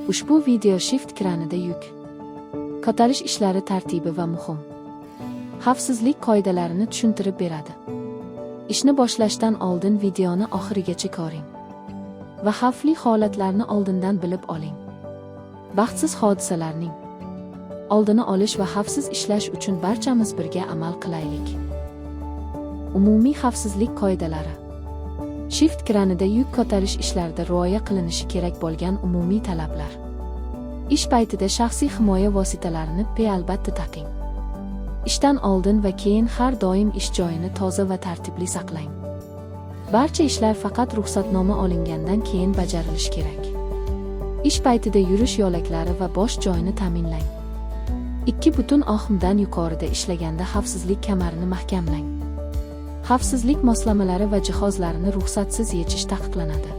Ushbu video shift kranida yuk ko'tarish ishlari tartibi va muhim xavfsizlik qoidalarini tushuntirib beradi. Ishni boshlashdan oldin videoni oxirigacha ko'ring va xavfli holatlarni oldindan bilib oling. Baxtsiz hodisalarning oldini olish va xavfsiz ishlash uchun barchamiz birga amal qilaylik. Umumiy xavfsizlik qoidalari. Shift kranida yuk ko'tarish ishlarida rioya qilinishi kerak bo'lgan umumiy talablar. Ish paytida shaxsiy himoya vositalarini albatta taqing. Ishdan oldin va keyin har doim ish joyini toza va tartibli saqlang. Barcha ishlar faqat ruxsatnoma olingandan keyin bajarilishi kerak. Ish paytida yurish yo'laklari va bosh joyini ta'minlang. 2,5 ohmdan yuqorida ishlaganda xavfsizlik kamarini mahkamlang. Xavfsizlik moslamalari va jihozlarini ruxsatsiz yechish taqiqlanadi.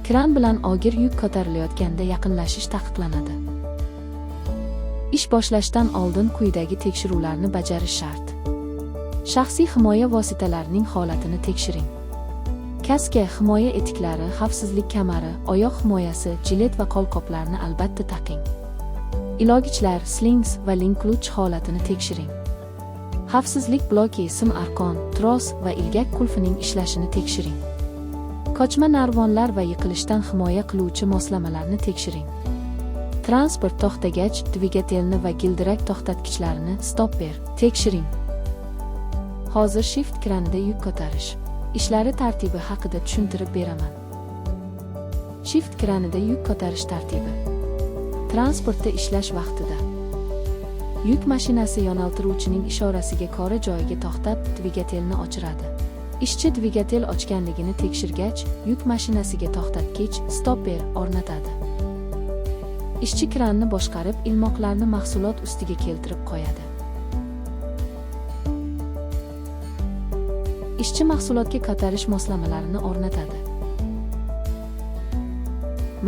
Kran bilan og'ir yuk ko'tarilayotganda yaqinlashish taqiqlanadi. Ish boshlashdan oldin quyidagi tekshiruvlarni bajarish shart. Shaxsiy himoya vositalarining holatini tekshiring. Kaska, himoya etiklari, xavfsizlik kamari, oyoq himoyasi, jilet va qo'lqoplarni albatta taqing. Ilogichlar, slings va linkluch holatini tekshiring. Xavfsizlik bloki, sim arqon, tros va ilgak qulfining ishlashini tekshiring. Qochma narvonlar va yiqilishdan himoya qiluvchi moslamalarni tekshiring. Transport to'xtagach, dvigatelni va gildirak to'xtatgichlarini stopper tekshiring. Hozir shift kranida yuk ko'tarish ishlari tartibi haqida tushuntirib beraman. Shift kranida yuk ko'tarish tartibi. Transportda ishlash vaqtida yuk mashinasi yo'naltiruvchining ishorasiga ko'ra joyiga to'xtab, dvigatelni o'chiradi. Ishchi dvigatel ochganligini tekshirgach, yuk mashinasiga to'xtatgich stopper o'rnatadi. Ishchi kranni boshqarib, ilmoqlarni mahsulot ustiga keltirib qo'yadi. Ishchi mahsulotga ko'tarish moslamalarini o'rnatadi.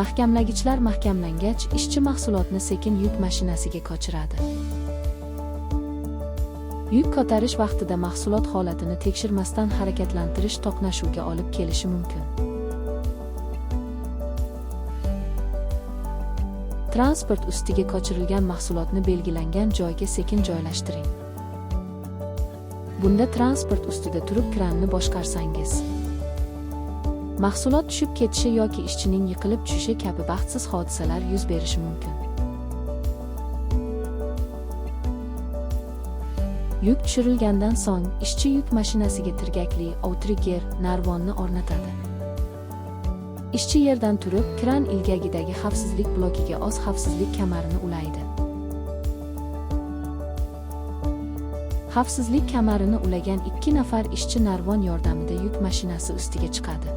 Mahkamlagichlar mahkamlangach, ishchi mahsulotni sekin yuk mashinasiga ko'chiradi. Yuk ko'tarish vaqtida mahsulot holatini tekshirmasdan harakatlantirish to'qnashuvga olib kelishi mumkin. Transport ustiga ko'chirilgan mahsulotni belgilangan joyga sekin joylashtiring. Bunda transport ustida turib kranni boshqarsangiz, mahsulot tushib ketishi yoki ishchining yiqilib tushishi kabi baxtsiz hodisalar yuz berishi mumkin. Yuk tushirilgandan so'ng, ishchi yuk mashinasiga tirgakli outrigger narvonni o'rnatadi. Ishchi yerdan turib, kran ilgagidagi xavfsizlik blokiga oz xavfsizlik kamarini ulaydi. Xavfsizlik kamarini ulagan 2 nafar ishchi narvon yordamida yuk mashinasi ustiga chiqadi.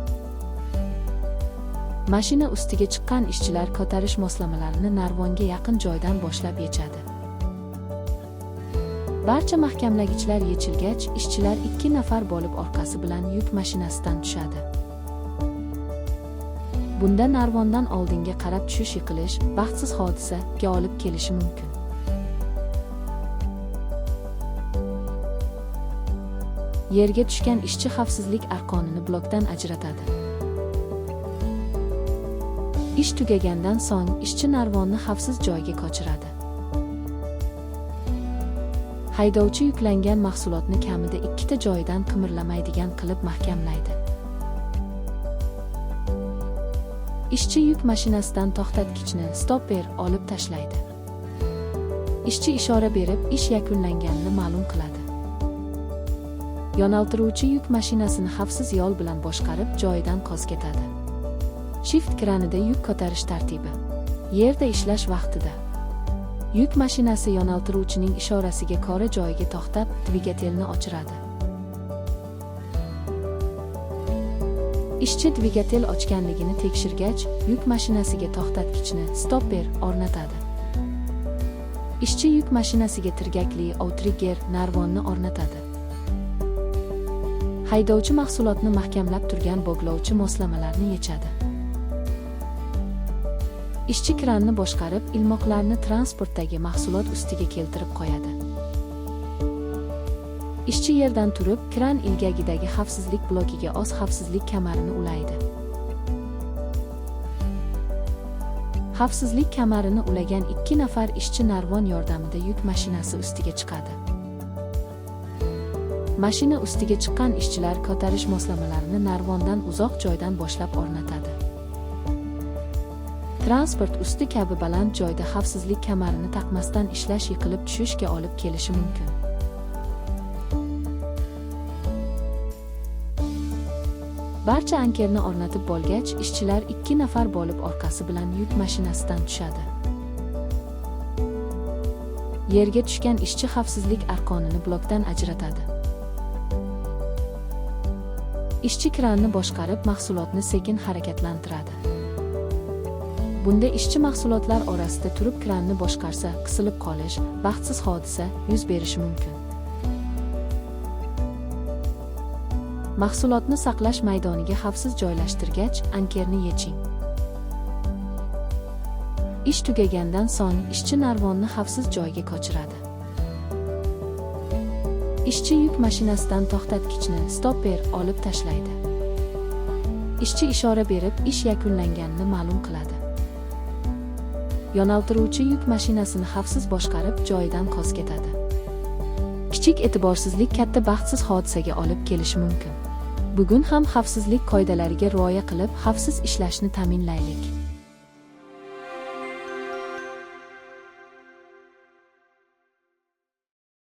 Mashina ustiga chiqqan ishchilar ko'tarish moslamalarini narvonga yaqin joydan boshlab yechadi. Barcha mahkamlagichlar yechilgach, ishchilar 2 nafar bo'lib orqasi bilan yuk mashinasidan tushadi. Bunda narvondan oldinga qarab tushish yiqilish, baxtsiz hodisaga olib kelishi mumkin. Yerga tushgan ishchi xavfsizlik arqonini blokdan ajratadi. Ish tugagandan so'ng, ishchi narvonni xavfsiz joyga ko'chiradi. Haydovchi yuklangan mahsulotni kamida 2 ta joyidan qimirlamaydigan qilib mahkamlaydi. Ishchi yuk mashinasidan to'xtatgichni stopper olib tashlaydi. Ishchi ishora berib, ish yakunlanganini ma'lum qiladi. Yo'naltiruvchi yuk mashinasini xavfsiz yo'l bilan boshqarib, joyidan qoz ketadi. Shift kranida yuk ko'tarish tartibi. Yerda ishlash vaqtida yuk mashinasi yo'naltiruvchining ishorasiga ko'ra joyiga to'xtab, dvigatelni o'chiradi. Ishchi dvigatel ochganligini tekshirgach, yuk mashinasiga to'xtatgichni stopper o'rnatadi. Ishchi yuk mashinasiga tirgakli outrigger narvonni o'rnatadi. Haydovchi mahsulotni mahkamlab turgan bog'lovchi moslamalarni yechadi. Ishchi kranni boshqarib, ilmoqlarni transportdagi mahsulot ustiga keltirib qo'yadi. Ishchi yerdan turib, kran ilgagidagi xavfsizlik blokiga oz xavfsizlik kamarini ulaydi. Xavfsizlik kamarini ulagan 2 nafar ishchi narvon yordamida yuk mashinasi ustiga chiqadi. Mashina ustiga chiqqan ishchilar ko'tarish moslamalarini narvondan uzoq joydan boshlab o'rnatadi. Transport usti kabi baland joyda xavfsizlik kamarini taqmasdan ishlash yiqilib tushishga olib kelishi mumkin. Barcha ankerni o'rnatib bo'lgach, ishchilar 2 nafar bo'lib orqasi bilan yuk mashinasidan tushadi. Yerga tushgan ishchi xavfsizlik arqonini blokdan ajratadi. Ishchi kranni boshqarib, mahsulotni sekin harakatlantiradi. Bunda ishchi mahsulotlar orasida turib kranni boshqarsa, qisilib qolish, baxtsiz hodisa yuz berishi mumkin. Mahsulotni saqlash maydoniga xavfsiz joylashtirgach, ankerni yeching. Ish tugagandan so'ng ishchi narvonni xavfsiz joyga ko'chiradi. Ishchi yuk mashinasidan to'xtatgichni stopper olib tashlaydi. Ishchi ishora berib, ish yakunlanganini ma'lum qiladi. Yo'naltiruvchi yuk mashinasini xavfsiz boshqarib, joyidan qoz ketadi. Kichik e'tiborsizlik katta baxtsiz hodisaga olib kelishi mumkin. Bugun ham xavfsizlik qoidalariga rioya qilib, xavfsiz ishlashni ta'minlaylik.